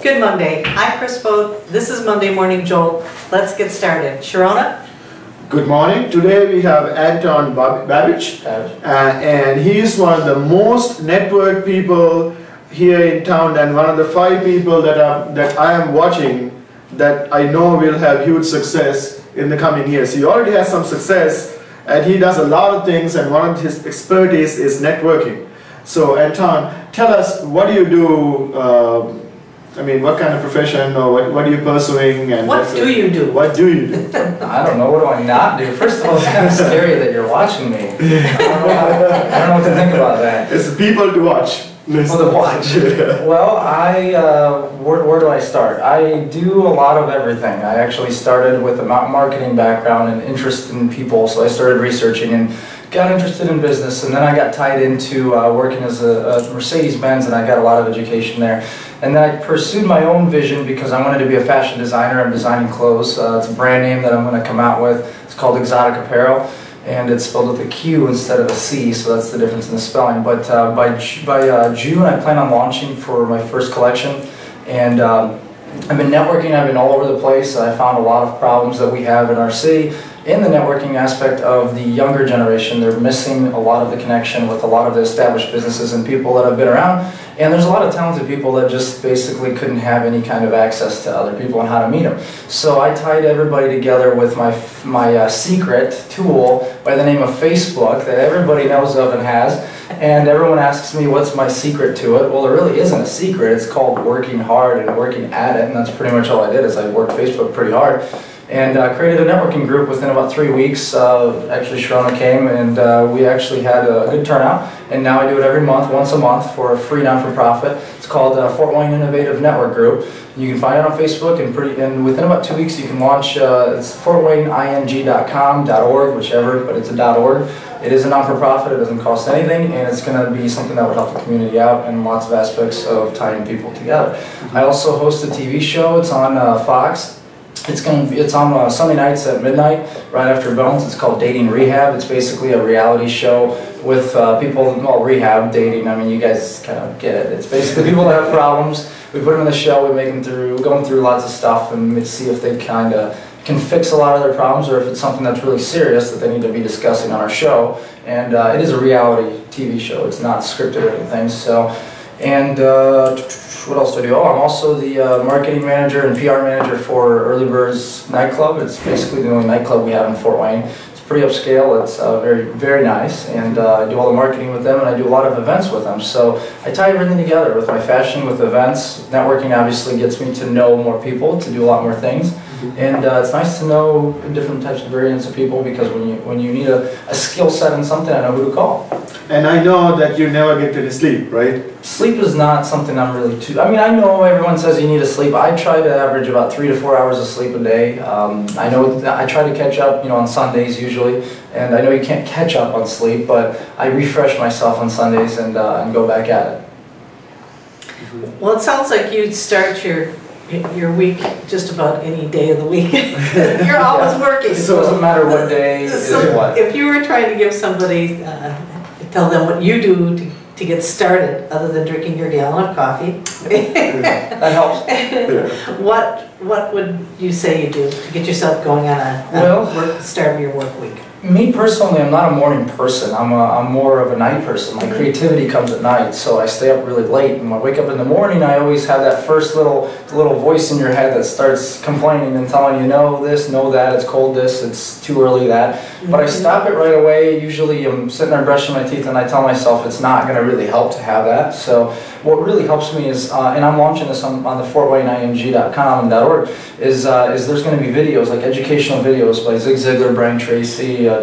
Good Monday. I'm Kris Foate. This is Monday Morning Jolt. Let's get started. Shirona? Good morning. Today we have Anton Babich, and he is one of the most networked people here in town, and one of the 5 people that I am watching that I know will have huge success in the coming years. He already has some success, and he does a lot of things, and one of his expertise is networking. So Anton, tell us, what do you do? I mean, what kind of profession, or what are you pursuing? And what do you do? What do you do? I don't know. What do I not do? First of all, it's kind of scary that you're watching me. I don't know what to think about that. It's people to watch. People to watch. Well, where do I start? I do a lot of everything. I actually started with a marketing background and interest in people, so I started researching and got interested in business, and then I got tied into working as a Mercedes-Benz, and I got a lot of education there. And then I pursued my own vision because I wanted to be a fashion designer. I'm designing clothes. It's a brand name that I'm going to come out with. It's called Exotic Apparel, and it's spelled with a Q instead of a C, so that's the difference in the spelling. But by June, I plan on launching for my first collection, and I've been networking. I've been all over the place. I found a lot of problems that we have in our city in the networking aspect of the younger generation. They're missing a lot of the connection with a lot of the established businesses and people that have been around. And there's a lot of talented people that just basically couldn't have any kind of access to other people and how to meet them. So I tied everybody together with my secret tool by the name of Facebook that everybody knows of and has. And everyone asks me, what's my secret to it? Well, there really isn't a secret. It's called working hard and working at it. And that's pretty much all I did, is I worked Facebook pretty hard. And created a networking group within about 3 weeks. Actually, Shirona came, and we actually had a good turnout. And now I do it every month, once a month, for a free non-for-profit. It's called Fort Wayne Innovative Network Group. You can find it on Facebook, and within about 2 weeks you can launch. It's fortwayneing.com, .org, whichever, but it's a .org. It is a non-for-profit. It doesn't cost anything, and it's going to be something that would help the community out in lots of aspects of tying people together. I also host a TV show. It's on Fox. It's on Sunday nights at midnight, right after Bones. It's called Dating Rehab. It's basically a reality show with people, well, rehab, dating. I mean, you guys kind of get it. It's basically people that have problems. We put them in the show. We make them going through lots of stuff, and we see if they kind of can fix a lot of their problems, or if it's something that's really serious that they need to be discussing on our show. And it is a reality TV show. It's not scripted or anything. So, and what else do I do? Oh, I'm also the marketing manager and PR manager for Early Birds nightclub. It's basically the only nightclub we have in Fort Wayne. It's pretty upscale. It's very, very nice, and I do all the marketing with them, and I do a lot of events with them. So I tie everything together with my fashion, with events. Networking obviously gets me to know more people, to do a lot more things. And it's nice to know different types of variants of people, because when you need a skill set in something, I know who to call. And I know that you never get any sleep, right? Sleep is not something I'm really too... I mean, I know everyone says you need to sleep. I try to average about 3 to 4 hours of sleep a day. I know I try to catch up, on Sundays usually, and I know you can't catch up on sleep, but I refresh myself on Sundays and go back at it. Well, it sounds like you'd start your week just about any day of the week. You're always working. So it doesn't matter what day is what. If you were trying to give somebody, tell them what you do to get started, other than drinking your gallon of coffee. That helps. What would you say you do to get yourself going on a start of your work week? Me personally, I'm not a morning person. I'm more of a night person. My creativity comes at night, so I stay up really late. And when I wake up in the morning, I always have that first little voice in your head that starts complaining and telling you, no this, no that, it's cold this, it's too early that. But I stop it right away. Usually I'm sitting there brushing my teeth, and I tell myself it's not going to really help to have that. So what really helps me is, and I'm launching this on the fortwayneing.com and .org, is there's going to be videos, like educational videos by Zig Ziglar, Brian Tracy,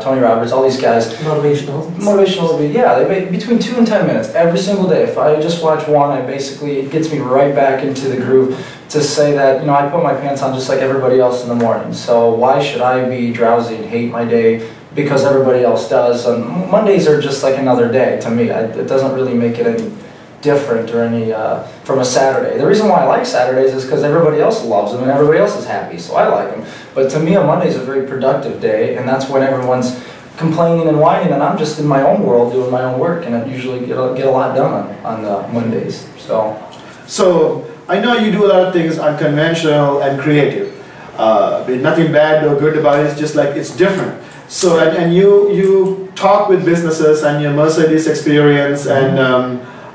Tony Roberts, all these guys. Motivational, yeah, they make between 2 and 10 minutes every single day. If I just watch one, it gets me right back into the groove to say that, I put my pants on just like everybody else in the morning. So why should I be drowsy and hate my day because everybody else does? And Mondays are just like another day to me. It doesn't really make it any different or any from a Saturday. The reason why I like Saturdays is because everybody else loves them and everybody else is happy, so I like them. But to me, a Monday is a very productive day, and that's when everyone's complaining and whining, and I'm just in my own world doing my own work, and I usually get a lot done on Mondays. So I know you do a lot of things unconventional and creative. There's nothing bad or good about it, it's just like it's different. So, and you talk with businesses and your Mercedes experience and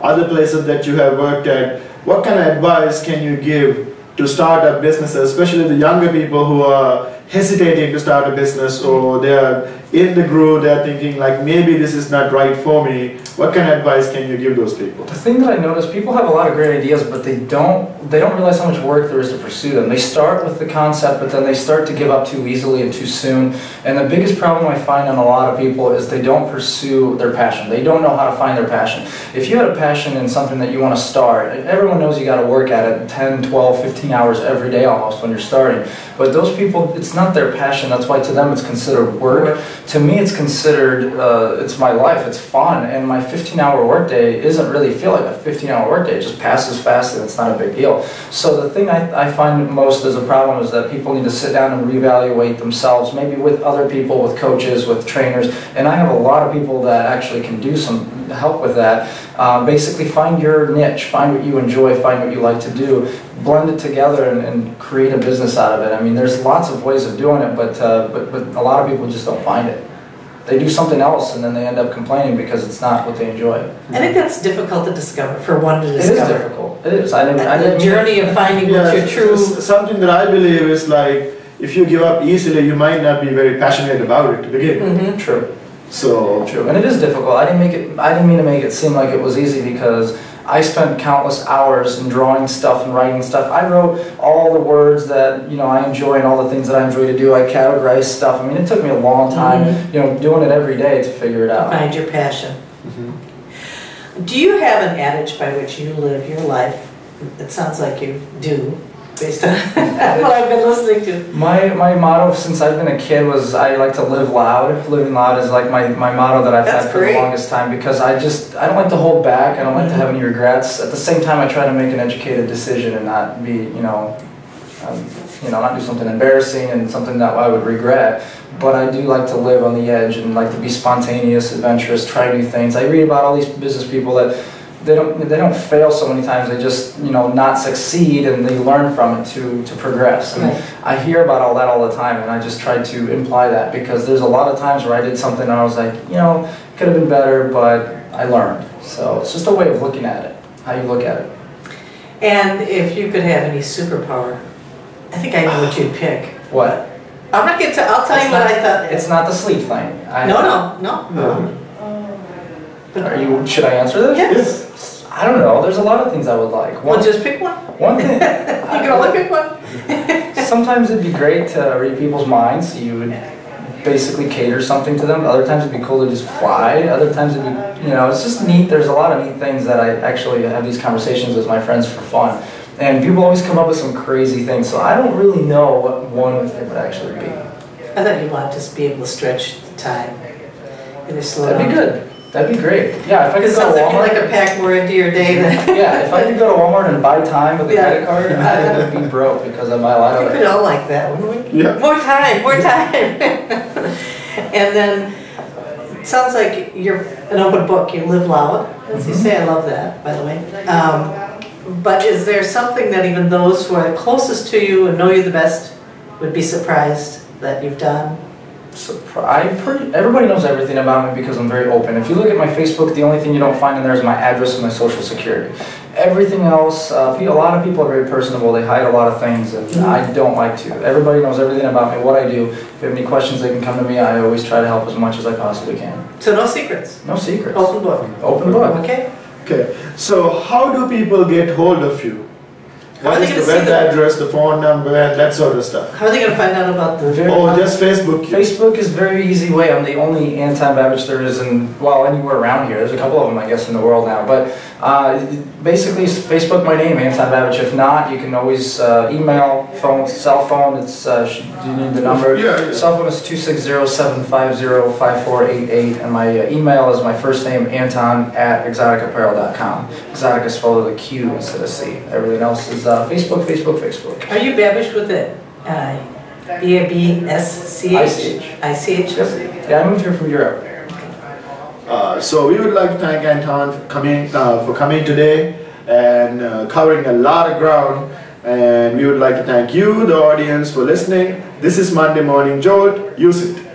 other places that you have worked at. What kind of advice can you give to start up businesses, especially the younger people who are hesitating to start a business, or they're in the groove, they're thinking like maybe this is not right for me? What kind of advice can you give those people? The thing that I notice, people have a lot of great ideas, but they don't realize how much work there is to pursue them. They start with the concept, but then they start to give up too easily and too soon. And the biggest problem I find in a lot of people is they don't pursue their passion. They don't know how to find their passion. If you had a passion in something that you want to start, everyone knows you got to work at it 10, 12, 15 hours every day almost when you're starting. But those people, it's not their passion. That's why to them it's considered work. To me, it's considered, it's my life, it's fun, and my 15-hour workday doesn't really feel like a 15-hour workday. It just passes fast and it's not a big deal. So the thing I find most as a problem is that people need to sit down and reevaluate themselves, maybe with other people, with coaches, with trainers, and I have a lot of people that actually can do some help with that. Basically find your niche, find what you enjoy, find what you like to do, blend it together and create a business out of it. I mean, there's lots of ways of doing it, but a lot of people just don't find it. They do something else and then they end up complaining because it's not what they enjoy. I think that's difficult to discover, for one to discover. It is difficult. It is. The journey of finding what your true... Something that I believe is like, if you give up easily, you might not be very passionate about it to begin. True. So true, and it is difficult. I didn't mean to make it seem like it was easy, because I spent countless hours in drawing stuff and writing stuff. I wrote all the words that I enjoy and all the things that I enjoy to do. I categorized stuff. I mean, it took me a long time, doing it every day to figure it out. To find your passion. Do you have an adage by which you live your life? It sounds like you do, based on what I've been listening to. My motto since I've been a kid was I like to live loud. Living loud is like my motto that I've had for the longest time, because I don't like to hold back. I don't like to have any regrets. At the same time, I try to make an educated decision and not be, not do something embarrassing and something that I would regret. But I do like to live on the edge and like to be spontaneous, adventurous, try new things. I read about all these business people that they don't fail so many times. They just not succeed, and they learn from it to progress. And I hear about all that all the time, and I just try to imply that, because there's a lot of times where I did something and I was like, could have been better, but I learned. So it's just a way of looking at it, how you look at it. And if you could have any superpower, I think I know what you'd pick. What? I'm not going to. I'll tell you what I thought. It's not the sleep thing. No. Should I answer this? Yes. I don't know. There's a lot of things I would like. Well, just pick one. One thing. You can only pick one. Sometimes it'd be great to read people's minds. You would basically cater something to them. Other times it'd be cool to just fly. Other times it'd be, it's just neat. There's a lot of neat things that I actually have these conversations with my friends for fun. And people always come up with some crazy things. So I don't really know what one thing would actually be. I thought you'd want to just be able to stretch the time. That'd be good. That'd be great. Yeah, if I could go to Walmart. Like to pack more into your day than... Yeah, if I could go to Walmart and buy time with a credit card, I would be broke because I buy a lot of it. We could all like that, wouldn't we? Yeah. More time. And then, it sounds like you're an open book. You live loud, as you say. I love that, by the way. But is there something that even those who are closest to you and know you the best would be surprised that you've done? Everybody knows everything about me because I'm very open. If you look at my Facebook, the only thing you don't find in there is my address and my social security. Everything else, a lot of people are very personable. They hide a lot of things, and I don't like to. Everybody knows everything about me, what I do. If they have any questions, they can come to me. I always try to help as much as I possibly can. So no secrets? No secrets. Open book? Open book. Okay. Okay. So how do people get hold of you? What is the web address, the phone number, and that sort of stuff? How are they going to find out about the... Just Facebook. Facebook is a very easy way. I'm the only Anton Babich there is anywhere around here. There's a couple of them, I guess, in the world now. But basically, Facebook, my name, Anton Babich. If not, you can always email, phone, cell phone. It's you need the number. Yeah. Cell phone is 260-750-5488, and my email is my first name, Anton@exoticapparel.com. Exotic is spelled with a Q instead of C. Everything else is Facebook. Are you Babich with it? B-A-B-S-C-H? I-C-H? Yes. Yeah, I moved here from Europe. So we would like to thank Anton for coming today. and covering a lot of ground. And we would like to thank you, the audience, for listening. This is Monday Morning Jolt. Use it.